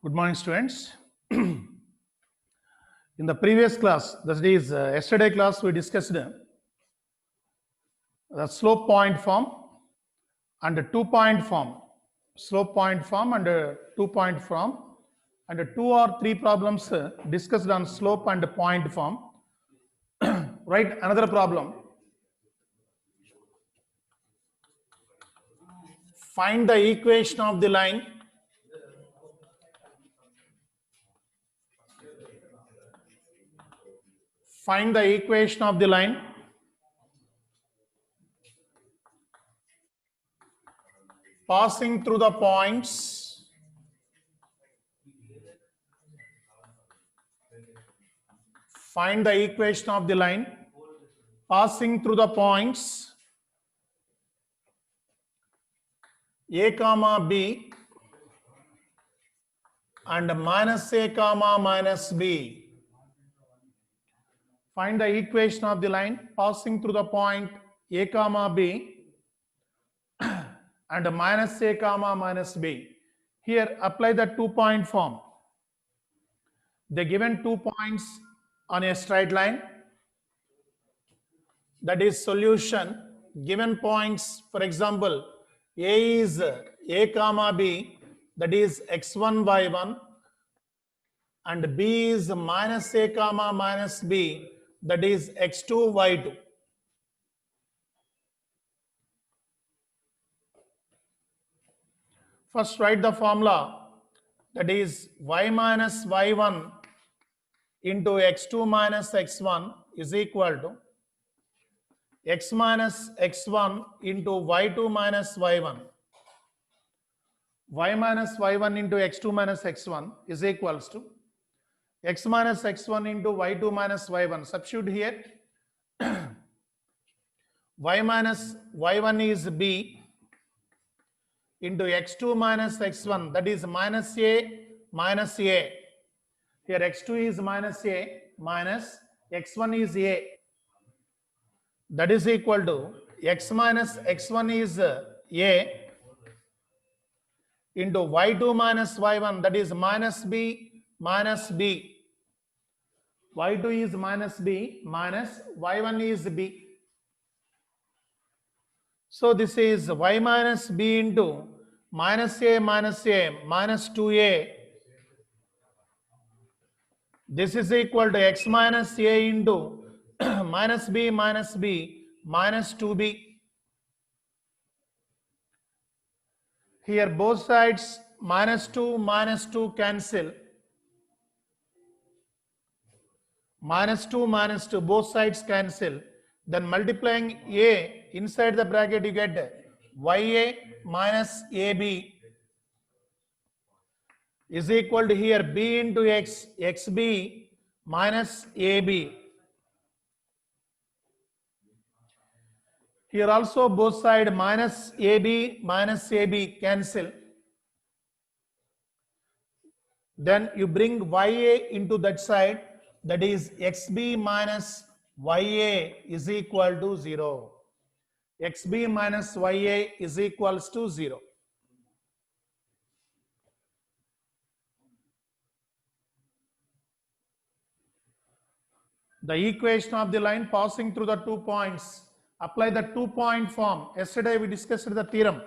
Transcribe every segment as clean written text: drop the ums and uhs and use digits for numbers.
Good morning, students. In the previous class, that is yesterday class, we discussed the slope point form and the 2-point form. Slope point form and 2-point form, and 2 or 3 problems discussed on slope and point form. Write another problem. Find the equation of the line passing through the points find the equation of the line passing through the points a comma b and minus a comma minus b. Find the equation of the line passing through the point a comma b and minus a comma minus b. Here apply the 2-point form. They given 2 points on a straight line, that is solution. Given points, for example, a is a comma b, that is x1 y1, and b is minus a comma minus b, that is x2 y2. First write the formula, that is y minus y1 into x2 minus x1 is equal to x minus x1 into y2 minus y1. Y minus y1 into x2 minus x1 is equals to x minus x1 into y2 minus y1. Substitute here. Y minus y1 is b into x2 minus x1, that is minus a minus a. Here x2 is minus a minus x1 is a, that is equal to x minus x1 is a into y2 minus y1, that is minus b minus b. Y2 is minus b minus y1 is b. So this is y minus b into minus a minus 2a. This is equal to x minus a into minus b minus 2b. Here both sides minus 2 cancel. Minus 2 both sides cancel. Then multiplying a inside the bracket you get ya minus ab is equal to here b into x, xb minus ab. Here also both side minus ab cancel. Then you bring ya into that side, that is xb minus ya is equal to 0. xb minus ya is equals to 0. The equation of the line passing through the 2 points. Apply the 2-point form. Yesterday we discussed the theorem.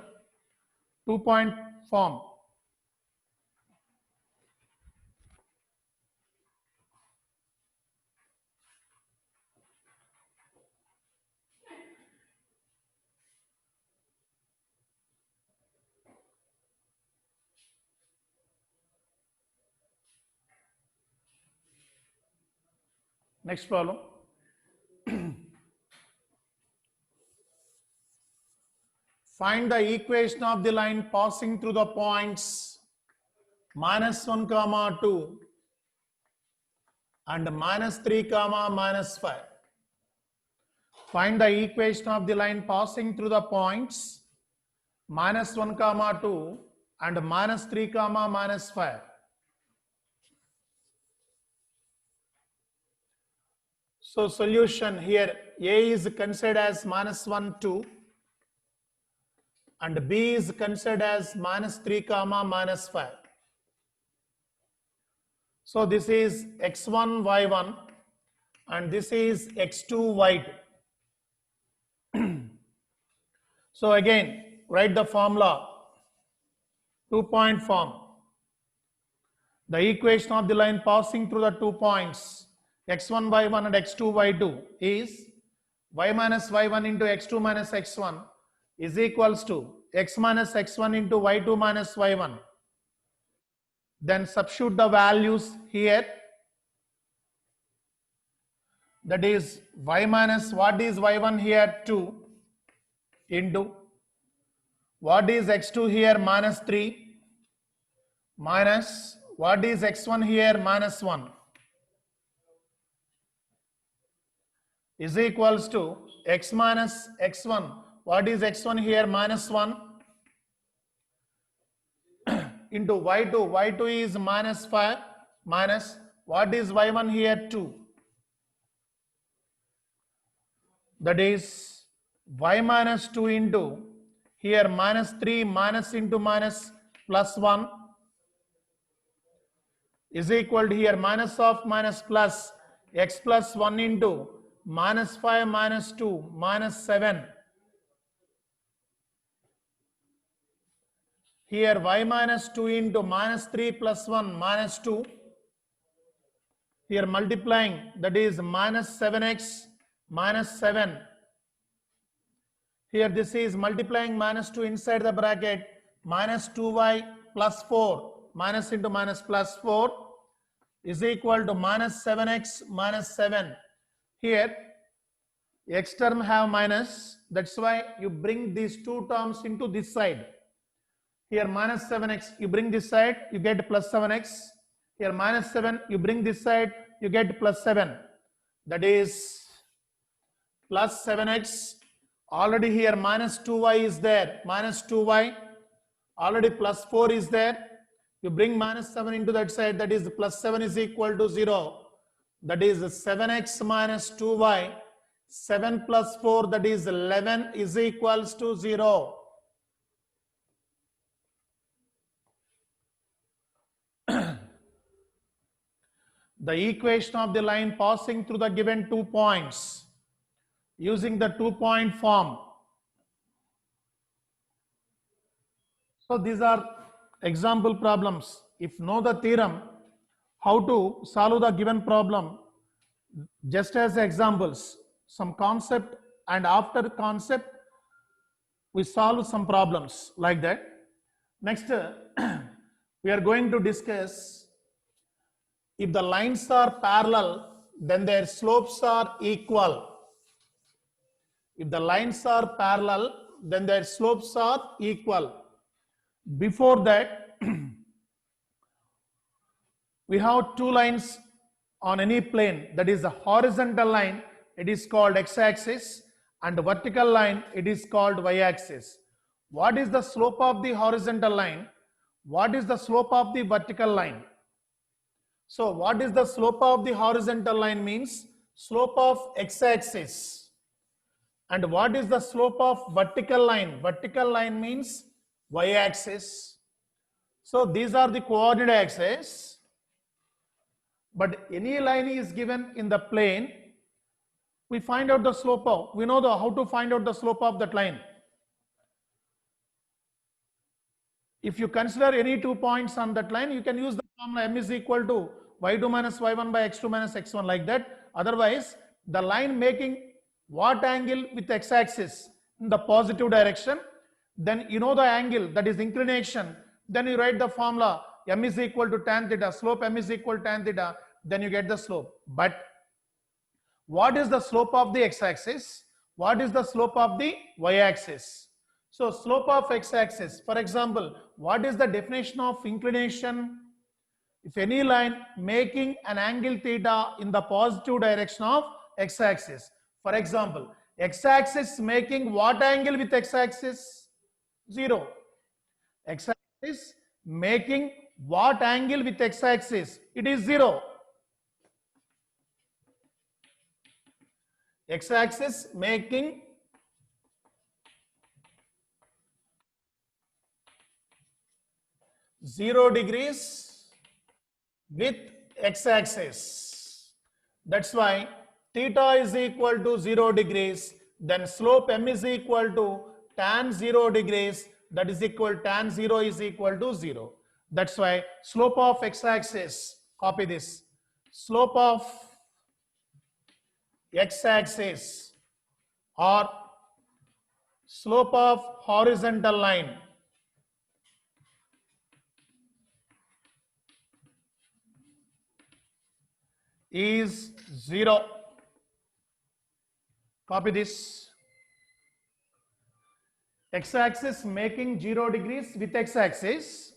2-point form. Next problem. Find the equation of the line passing through the points minus 1 comma 2 and minus 3 comma minus 5. Find the equation of the line passing through the points minus 1 comma 2 and minus 3 comma minus 5. So solution here, a is considered as minus 1 2 and b is considered as minus 3 comma minus 5. So this is x1 y1 and this is x2 y2. So again, write the formula, 2-point form. The equation of the line passing through the 2 points x1 y1 and x2 y2 is y minus y1 into x2 minus x1 is equals to x minus x1 into y2 minus y1. Then substitute the values here. That is y minus, what is y1 here, 2, into what is x2 here, minus 3, minus what is x1 here, minus 1, is equals to x minus x1, what is x1 here, minus 1, into y2 is minus 5, minus what is y1 here, 2. That is y minus 2 into here minus 3 minus into minus plus 1 is equal to here minus of minus plus x plus 1 into minus 5 minus 2 minus 7. Here y minus 2 into minus 3 plus 1 minus 2. Here multiplying, that is minus 7x minus 7. Here this is multiplying minus 2 inside the bracket, minus 2y plus 4, minus into minus plus 4 is equal to minus 7x minus 7. Here x term have minus, that's why you bring these two terms into this side. Here minus 7x, you bring this side, you get plus 7x. Here minus 7, you bring this side, you get plus 7. That is plus 7x. Already here minus 2y is there, minus 2y. Already plus 4 is there. You bring minus 7 into that side, that is plus 7 is equal to 0. That is 7x minus 2y. 7 plus 4, that is 11, is equals to 0. The equation of the line passing through the given 2 points using the 2-point form. So these are example problems. If know the theorem, how to solve the given problem, just as examples, some concept, and after concept we solve some problems like that. Next we are going to discuss, if the lines are parallel, then their slopes are equal. If the lines are parallel, then their slopes are equal. Before that, we have two lines on any plane. That is a horizontal line, it is called x-axis, and the vertical line, it is called y-axis. What is the slope of the horizontal line? What is the slope of the vertical line? So what is the slope of the horizontal line means slope of x-axis. And what is the slope of vertical line? Vertical line means y-axis. So these are the coordinate axes. But any line is given in the plane, we find out the slope of, we know how to find out the slope of that line. If you consider any 2 points on that line, you can use the formula m is equal to y2 minus y1 by x2 minus x1 like that. Otherwise, the line making what angle with x-axis in the positive direction, then you know the angle, that is inclination, then you write the formula m is equal to tan theta, slope m is equal to tan theta, then you get the slope. But what is the slope of the x-axis? What is the slope of the y-axis? So slope of x-axis, for example, what is the definition of inclination? If any line making an angle theta in the positive direction of x-axis. For example, x-axis making what angle with x-axis? 0. X-axis making what angle with x-axis? It is 0. X-axis making 0 degrees with x-axis. That's why theta is equal to 0 degrees, then slope m is equal to tan 0 degrees, that is equal, tan 0 is equal to 0. That's why slope of x-axis, copy this, slope of x-axis or slope of horizontal line is 0. Copy this. X-axis making 0 degrees with x-axis.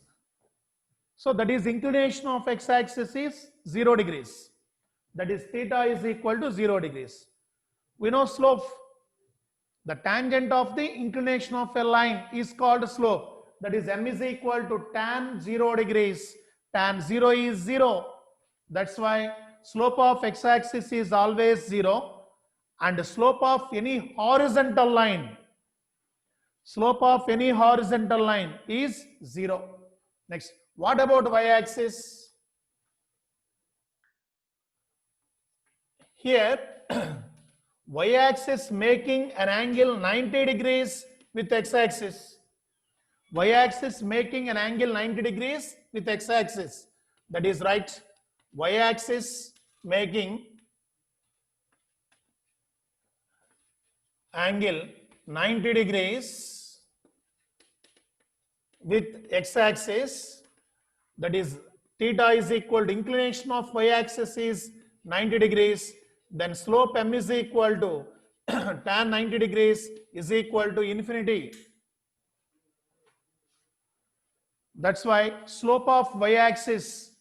So that is inclination of x-axis is 0 degrees. That is theta is equal to 0 degrees. We know slope. The tangent of the inclination of a line is called slope. That is m is equal to tan 0 degrees. Tan 0 is 0. That's why slope of x-axis is always 0. And slope of any horizontal line, slope of any horizontal line is 0. Next, what about y-axis? Here, y-axis making an angle 90 degrees with x-axis. Y-axis making an angle 90 degrees with x-axis. That is right. Y-axis making angle 90 degrees with x-axis, that is theta is equal to inclination of y-axis is 90 degrees, then slope m is equal to tan 90 degrees is equal to infinity. That's why slope of y-axis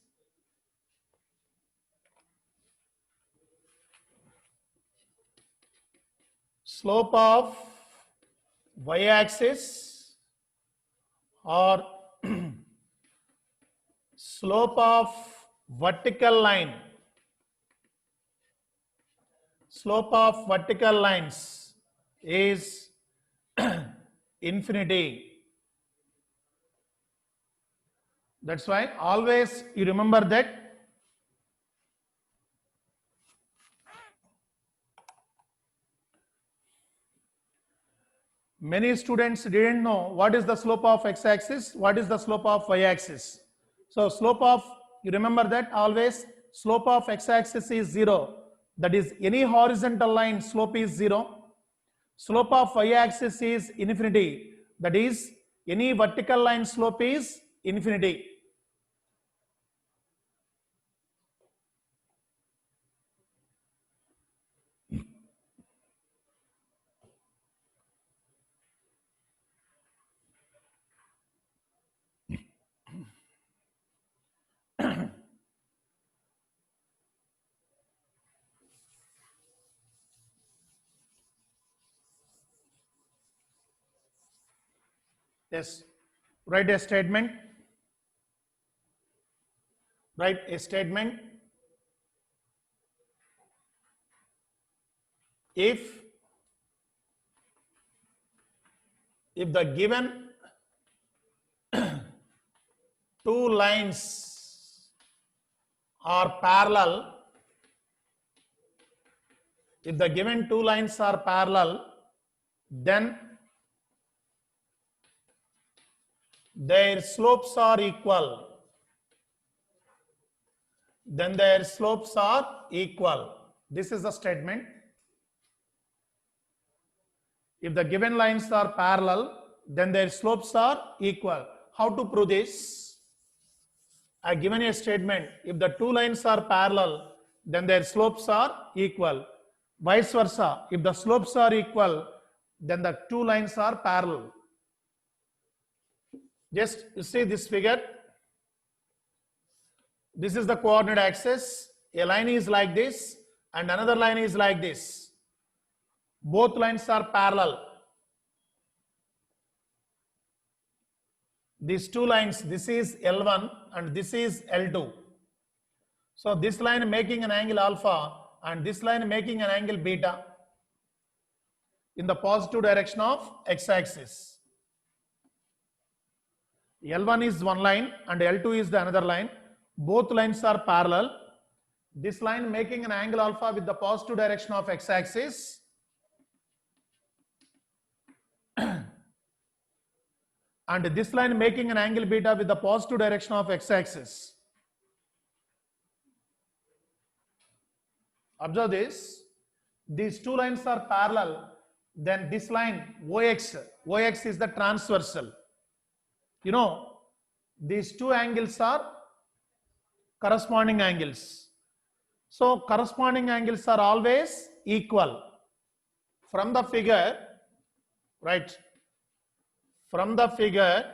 or slope of vertical line, slope of vertical lines is infinity. That's why always you remember that many students didn't know what is the slope of x-axis, what is the slope of y-axis. So slope of, you remember that always slope of x-axis is 0. That is any horizontal line slope is 0. Slope of y-axis is infinity. That is any vertical line slope is infinity. Yes, write a statement. Write a statement. If the given two lines are parallel, if the given two lines are parallel, then their slopes are equal. Then their slopes are equal. This is the statement. If the given lines are parallel, then their slopes are equal. How to prove this? I have given a statement. If the two lines are parallel, then their slopes are equal. Vice versa. If the slopes are equal, then the two lines are parallel. Just you see this figure. This is the coordinate axis. A line is like this and another line is like this. Both lines are parallel. These two lines, this is L1 and this is L2. So this line making an angle alpha and this line making an angle beta in the positive direction of x-axis. L1 is one line and L2 is the another line. Both lines are parallel. this line making an angle alpha with the positive direction of x-axis, and this line making an angle beta with the positive direction of x-axis. Observe this. These two lines are parallel. Then this line OX is the transversal. You know, these two angles are corresponding angles. So corresponding angles are always equal. From the figure, right? From the figure,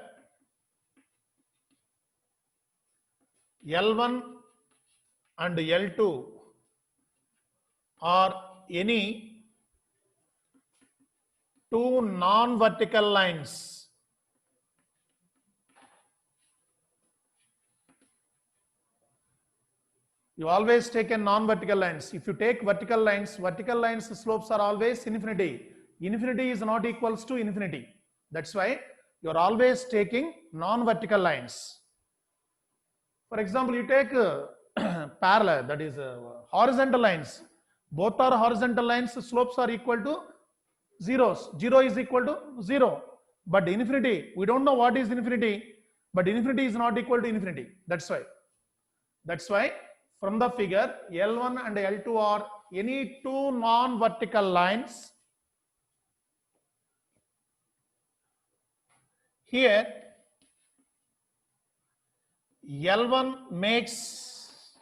L1 and L2 are any two non-vertical lines. You always take a non-vertical lines. If you take vertical lines slopes are always infinity. Infinity is not equals to infinity. That's why you are always taking non-vertical lines. For example, you take parallel, that is horizontal lines. Both are horizontal lines, slopes are equal to zeros. 0 is equal to 0. But infinity, we don't know what is infinity, but infinity is not equal to infinity. That's why from the figure, L1 and L2 are any two non-vertical lines. Here, L1 makes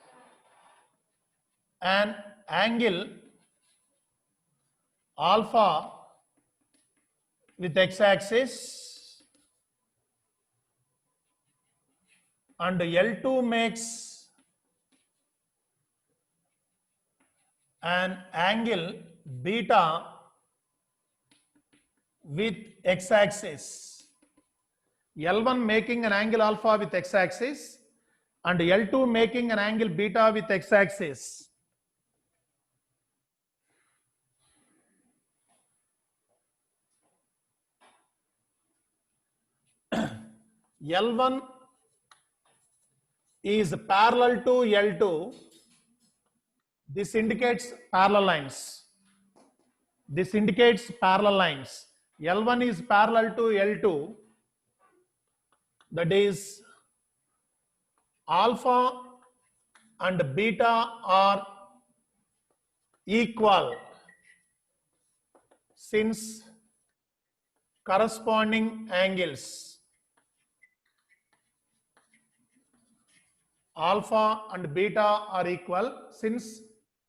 an angle alpha with x-axis, and L2 makes an angle beta with x-axis. L1 making an angle alpha with x-axis and L2 making an angle beta with x-axis. L1 is parallel to L2. This indicates parallel lines. L1 is parallel to L2. That is, alpha and beta are equal since corresponding angles. Alpha and beta are equal since,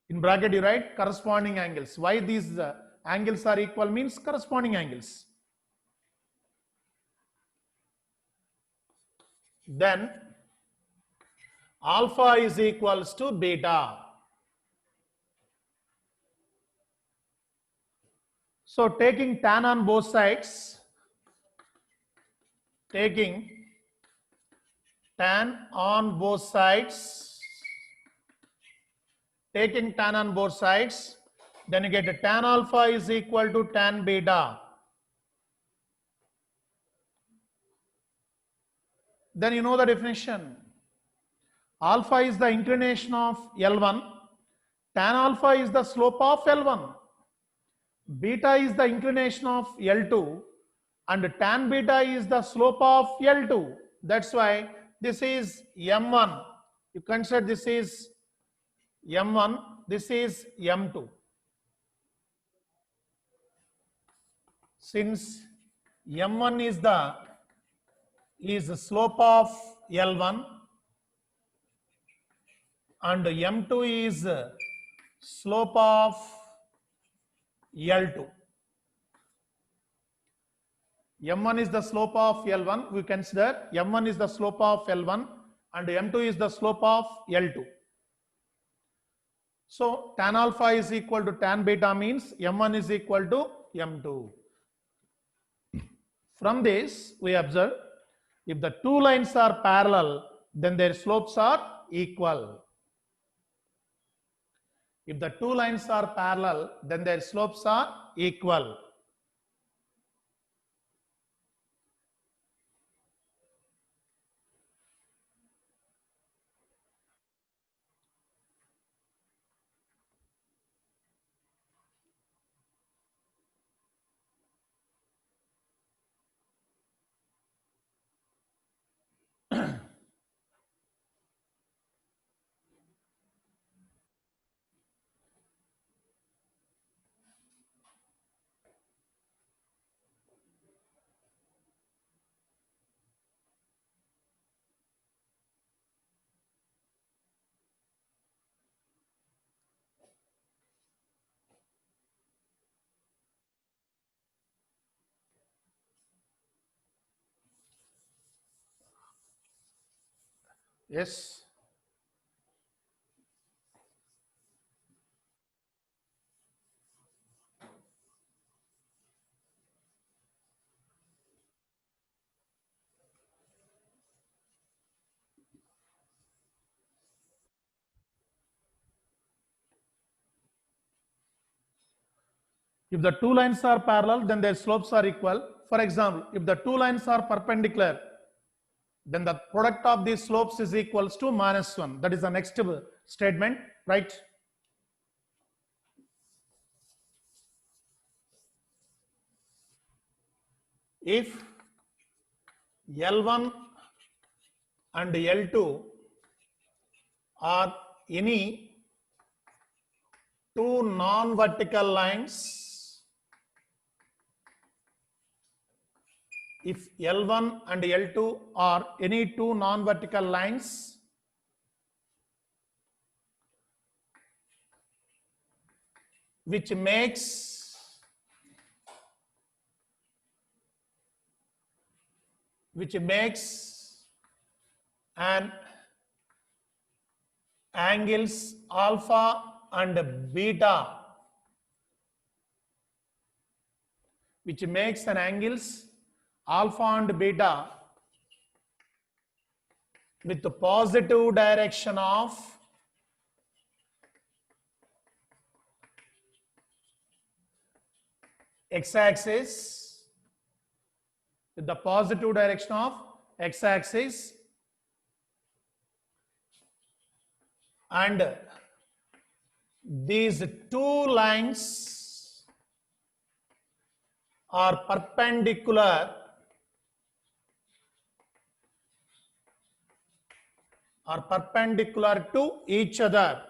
in bracket you write corresponding angles. Why these angles are equal means corresponding angles. Then alpha is equals to beta. So taking tan on both sides, then you get tan alpha is equal to tan beta. Then you know the definition. Alpha is the inclination of L1. Tan alpha is the slope of L1. Beta is the inclination of L2. And tan beta is the slope of L2. That's why this is M1. You consider this is M1. This is M2. Since M1 is the slope of L1 and M2 is slope of L2. M1 is the slope of L1. We consider M1 is the slope of L1 and M2 is the slope of L2. So tan alpha is equal to tan beta means M1 is equal to M2. From this, we observe if the two lines are parallel, then their slopes are equal. If the two lines are parallel, then their slopes are equal. Yes. If the two lines are parallel, then their slopes are equal. For example, if the two lines are perpendicular, then the product of these slopes is equals to -1. That is the next statement, right? If L1 and L2 are any two non-vertical lines, if L1 and L2 are any two non-vertical lines, which makes an angles alpha and beta, which makes an angles alpha and beta with the positive direction of x-axis, with the positive direction of x-axis, and these two lines are perpendicular to each other,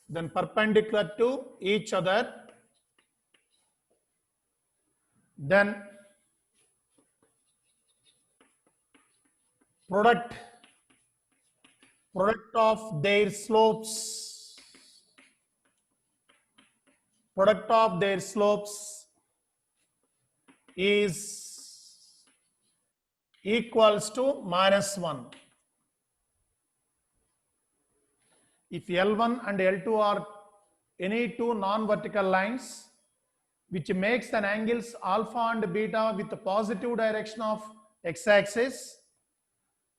then perpendicular to each other, then product of their slopes is equals to -1. If L1 and L2 are any two non-vertical lines which makes an angles alpha and beta with the positive direction of x-axis,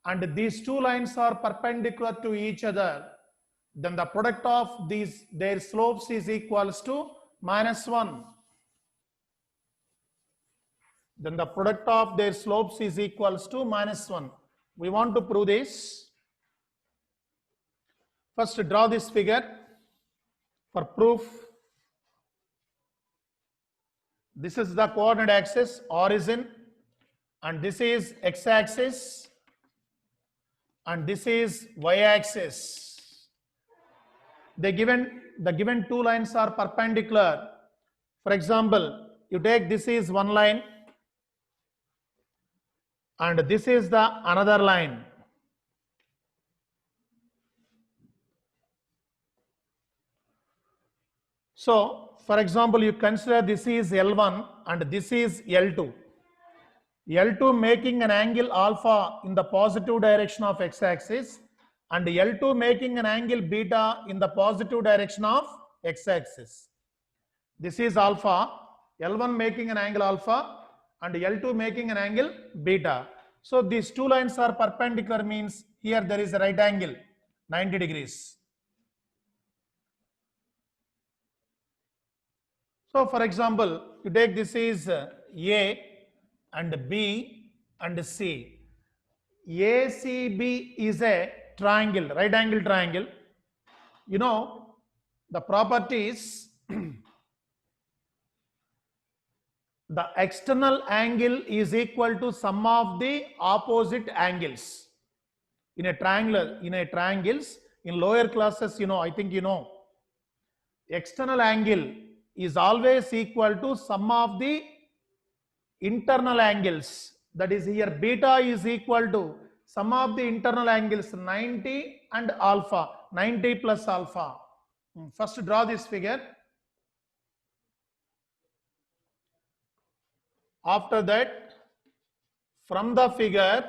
and these two lines are perpendicular to each other, then the product of their slopes is equals to -1. Then the product of their slopes is equals to -1. We want to prove this. First, draw this figure for proof. This is the coordinate axis, origin, and this is x-axis, and this is y-axis. The given two lines are perpendicular. For example, you take this is one line, and this is the another line. So, for example, you consider this is L1 and this is L2. L2 making an angle alpha in the positive direction of x-axis, and L2 making an angle beta in the positive direction of x-axis. This is alpha, L1 making an angle alpha and L2 making an angle beta. So these two lines are perpendicular, means here there is a right angle 90 degrees. So for example, you take this is A and B and C. ACB is a triangle, right angle triangle. You know the properties. The external angle is equal to sum of the opposite angles. In a triangles, in lower classes, I think external angle is always equal to sum of the internal angles. That is, here beta is equal to sum of the internal angles 90 and alpha, 90 plus alpha. First draw this figure. After that, From the figure,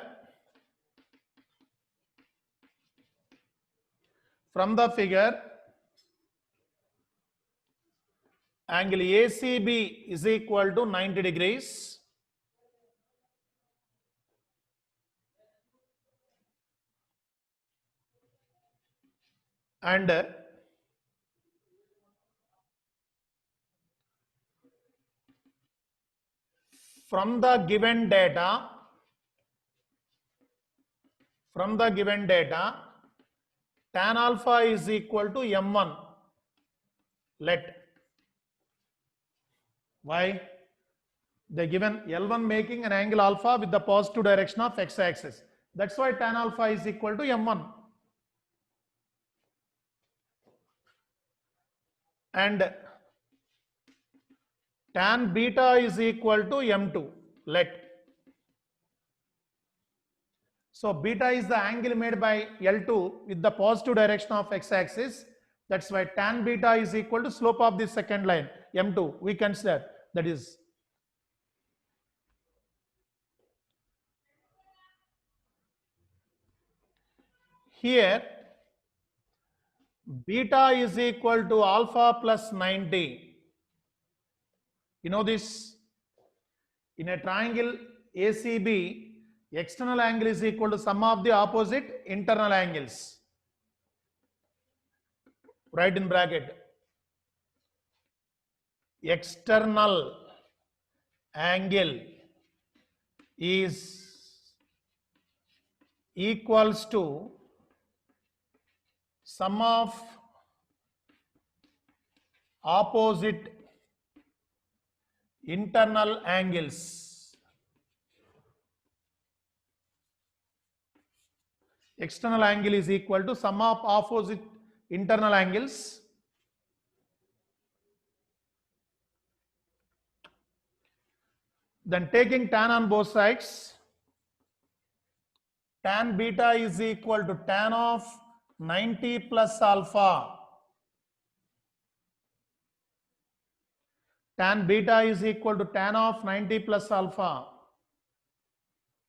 angle ACB is equal to 90 degrees. And from the given data, tan alpha is equal to m1. Let why? They given L1 making an angle alpha with the positive direction of x-axis. That's why tan alpha is equal to m1. And tan beta is equal to m2. Let. So beta is the angle made by L2 with the positive direction of x-axis. That's why tan beta is equal to slope of this second line, m2. We consider that is here beta is equal to alpha plus 90. You know this? In a triangle ACB, external angle is equal to sum of the opposite internal angles. Write in bracket. External angle is equals to sum of opposite internal angles. External angle is equal to sum of opposite internal angles. Then taking tan on both sides, tan beta is equal to tan of 90 plus alpha. Tan beta is equal to tan of 90 plus alpha.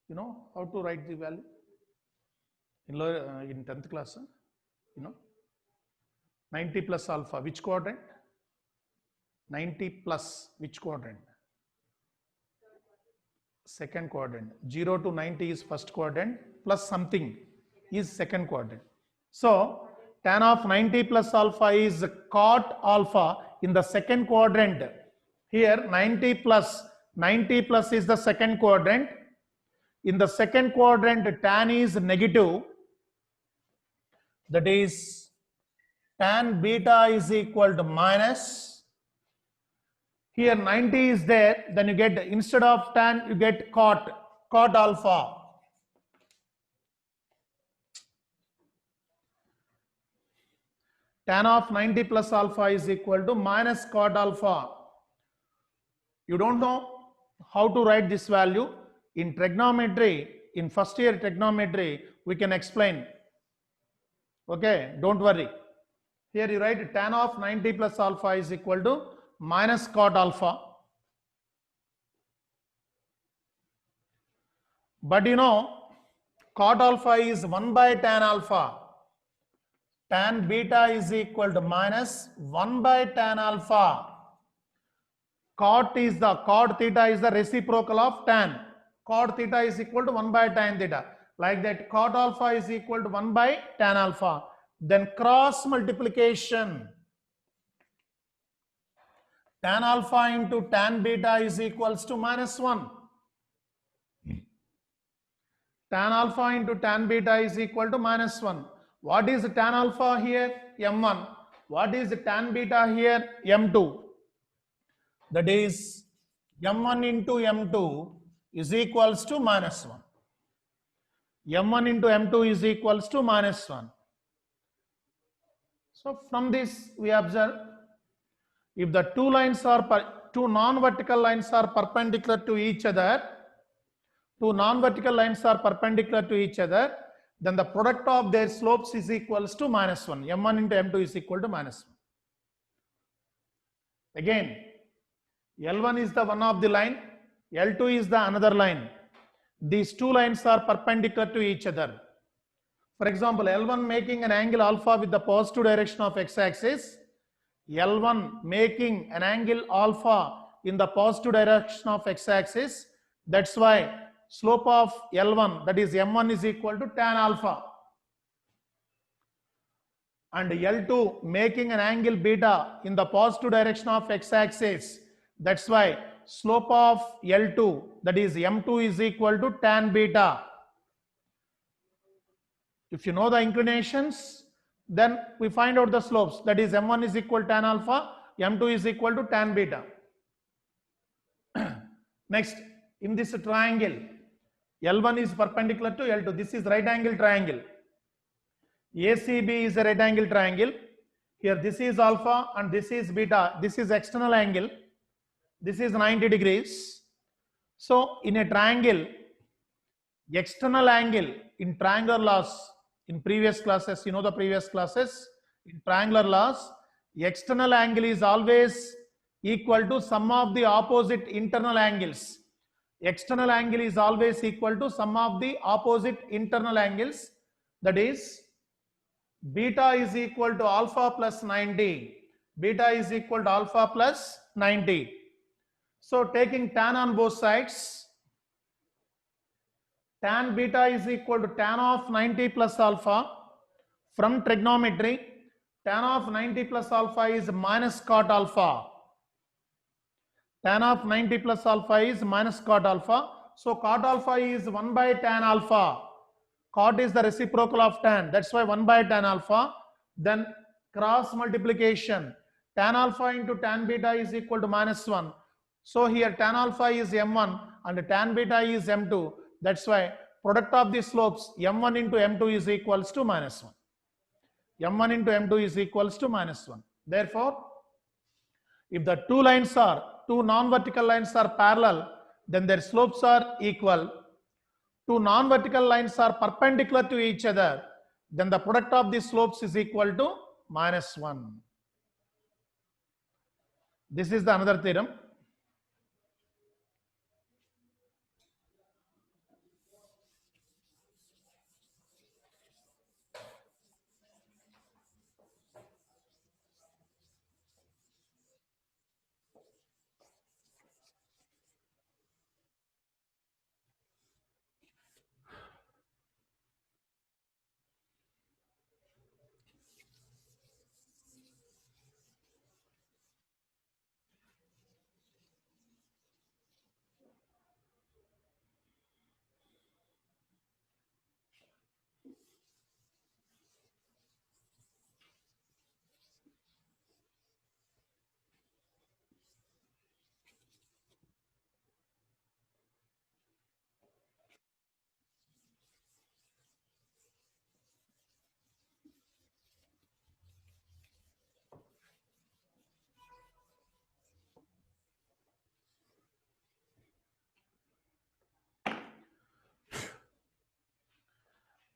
You know how to write the value? In 10th class, you know, 90 plus alpha, which quadrant? 90 plus, which quadrant? Second quadrant. 0 to 90 is first quadrant, plus something is second quadrant. So tan of 90 plus alpha is cot alpha in the second quadrant. Here 90 plus is the second quadrant. In the second quadrant, tan is negative. That is tan beta is equal to minus. Here 90 is there, then you get, instead of tan, you get cot alpha. Tan of 90 plus alpha is equal to minus cot alpha. You don't know how to write this value. In trigonometry, in first year trigonometry, we can explain. Okay, don't worry. Here you write tan of 90 plus alpha is equal to minus cot alpha. But you know, cot alpha is 1 by tan alpha. Tan beta is equal to minus 1 by tan alpha. Cot theta is the reciprocal of tan. Cot theta is equal to 1 by tan theta. Like that, cot alpha is equal to 1 by tan alpha. Then cross multiplication. Tan alpha into tan beta is equals to minus 1. Tan alpha into tan beta is equal to minus 1. What is tan alpha here? M1. What is tan beta here? M2. That is M1 into M2 is equals to minus 1. M1 into M2 is equals to minus 1. So from this we observe, if the two non-vertical lines are perpendicular to each other, then the product of their slopes is equals to minus 1. M1 into M2 is equal to minus 1. Again, L1 is the one of the line, L2 is the another line. these two lines are perpendicular to each other. For example, L1 making an angle alpha with the positive direction of x-axis, L1 making an angle alpha in the positive direction of x-axis. That's why slope of L1, that is M1, is equal to tan alpha. And L2 making an angle beta in the positive direction of x-axis. That's why slope of L2, that is M2, is equal to tan beta. If you know the inclinations, then we find out the slopes. That is M1 is equal to tan alpha, M2 is equal to tan beta. Next, in this triangle, L1 is perpendicular to L2. This is right angle triangle. ACB is a right angle triangle. Here this is alpha and this is beta. This is external angle. This is 90 degrees. So in a triangle, external angle in triangular laws, in previous classes, you know the previous classes, in triangular laws, external angle is always equal to sum of the opposite internal angles. External angle is always equal to sum of the opposite internal angles. That is, beta is equal to alpha plus 90. Beta is equal to alpha plus 90. So taking tan on both sides, tan beta is equal to tan of 90 plus alpha. From trigonometry, tan of 90 plus alpha is minus cot alpha. Tan of 90 plus alpha is minus cot alpha. So cot alpha is 1 by tan alpha. Cot is the reciprocal of tan. That's why 1 by tan alpha. Then cross multiplication. Tan alpha into tan beta is equal to minus 1. So here tan alpha is M1 and tan beta is M2. That's why product of the slopes M1 into M2 is equals to minus 1. M1 into M2 is equals to minus 1. Therefore, if the two non-vertical lines are parallel, then their slopes are equal. Two non-vertical lines are perpendicular to each other, then the product of the slopes is equal to minus 1. This is the another theorem.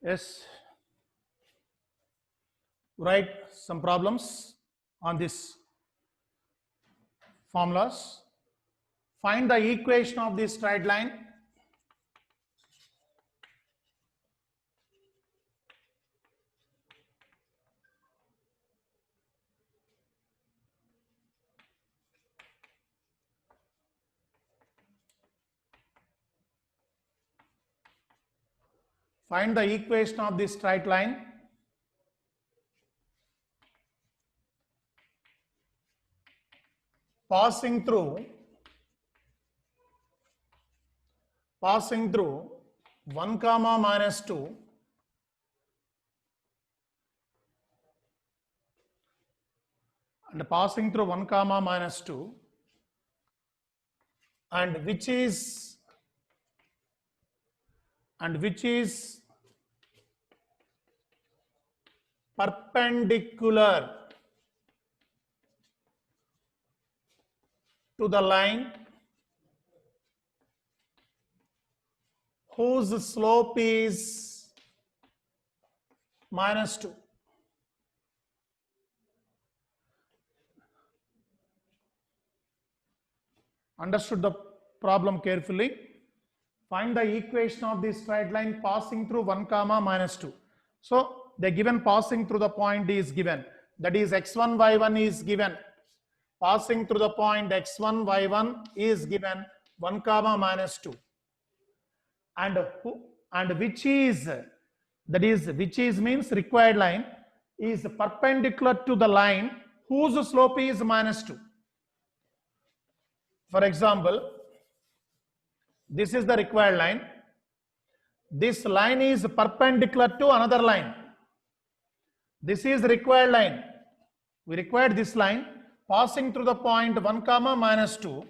Yes, write some problems on this formulas. Find the equation of this straight line. Find the equation of this straight line. Passing through 1 comma minus 2 and passing through 1 comma minus 2, and which is perpendicular to the line whose slope is minus 2. Understood the problem carefully. Find the equation of this straight line passing through 1 comma minus 2. So the given passing through the point is given, that is x1 y1 is given, passing through the point x1 y1 is given 1 comma minus 2, and which is, that is which is means required line is perpendicular to the line whose slope is minus 2. For example, this is the required line. This line is perpendicular to another line. This is required line. We required this line passing through the point 1 comma minus 2,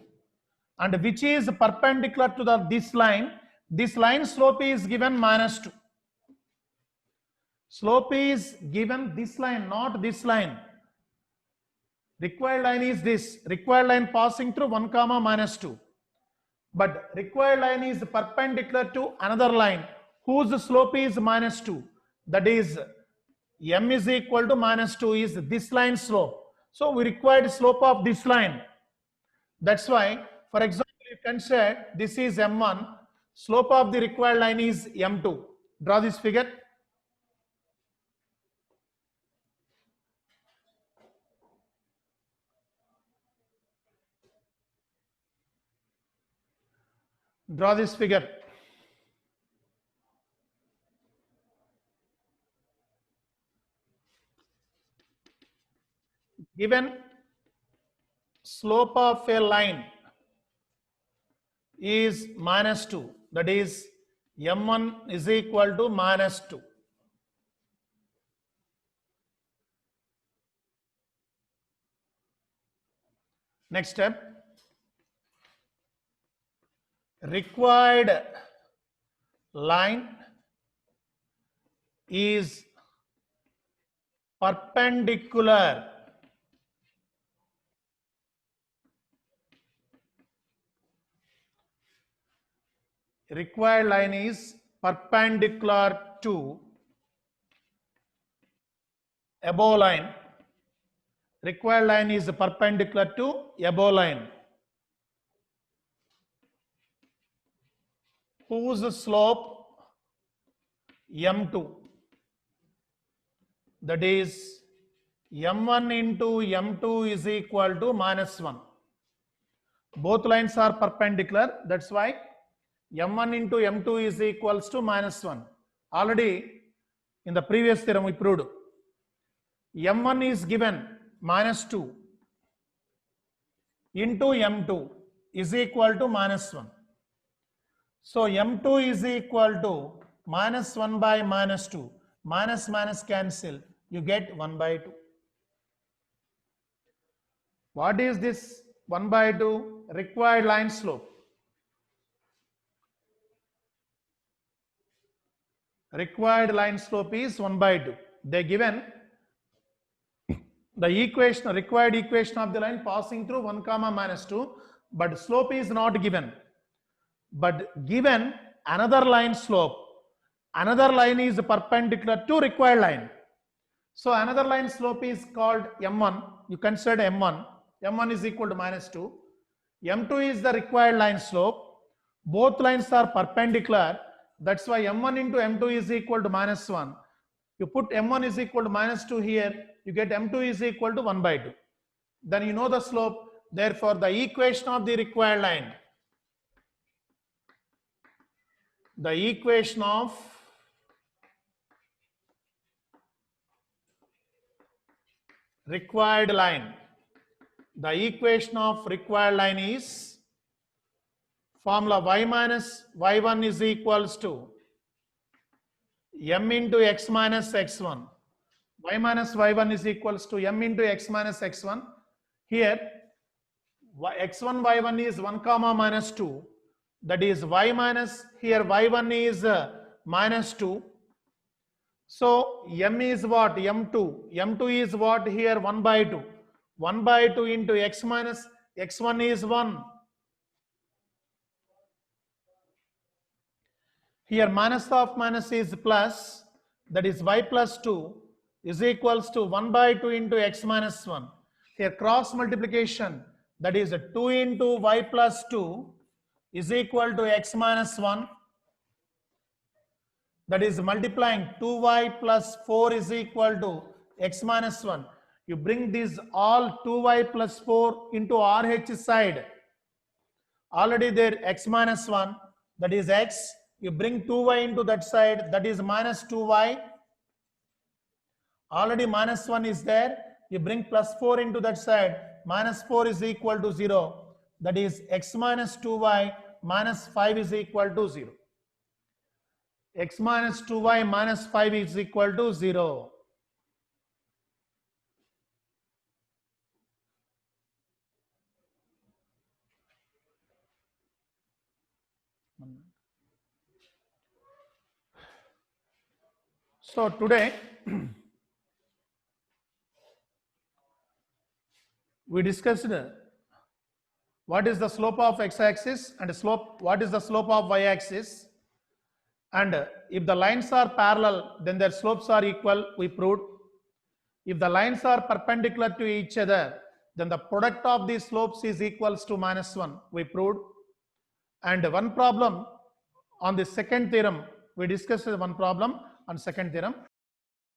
and which is perpendicular to this line. This line slope is given minus 2. Slope is given this line, not this line. Required line is this. Required line passing through 1 comma minus 2. But required line is perpendicular to another line whose slope is minus 2. That is, m is equal to minus 2 is this line slope. So we required slope of this line. That's why, for example, you consider this is m1, slope of the required line is m2. Draw this figure. Draw this figure. Given slope of a line is minus 2, that is m1 is equal to minus 2. Next step, required line is perpendicular to above line. Required line is perpendicular to above line whose slope m2, that is m1 into m2 is equal to minus 1. Both lines are perpendicular, that's why m1 into m2 is equals to minus 1. Already in the previous theorem we proved m1 is given minus 2 into m2 is equal to minus 1. So m2 is equal to minus 1 by minus 2. Minus minus cancel, you get 1 by 2. What is this 1 by 2? Required line slope. Required line slope is 1 by 2. They given the equation, required equation of the line passing through 1 comma minus 2, but slope is not given. But given another line slope, another line is perpendicular to required line. So another line slope is called m1. You consider m1. m1 is equal to minus 2. m2 is the required line slope. Both lines are perpendicular. That's why m1 into m2 is equal to minus 1. You put m1 is equal to minus 2 here, you get m2 is equal to 1 by 2. Then you know the slope. Therefore, the equation of the required line, the equation of required line, the equation of required line is formula y minus y1 is equals to m into x minus x1. Y minus y1 is equals to m into x minus x1. Here x1 y1 is 1 comma minus 2. That is y minus, here y1 is minus 2. So m is what? m2. m2 is what? Here 1 by 2. 1 by 2 into x minus x1 is 1. Here minus of minus is plus. That is y plus 2 is equals to 1 by 2 into x minus 1. Here cross multiplication, that is 2 into y plus 2 is equal to x minus 1. That is multiplying 2y plus 4 is equal to x minus 1. You bring these all 2y plus 4 into RH side. Already there x minus 1, that is x. You bring 2y into that side, that is minus 2y. Already minus 1 is there. You bring plus 4 into that side, minus 4 is equal to 0. That is x minus 2y minus 5 is equal to 0. X minus 2y minus 5 is equal to 0. So today we discussed what is the slope of x-axis and what is the slope of y-axis, and if the lines are parallel then their slopes are equal, we proved. If the lines are perpendicular to each other then the product of these slopes is equals to minus 1, we proved. And one problem on the second theorem, we discussed one problem on second theorem.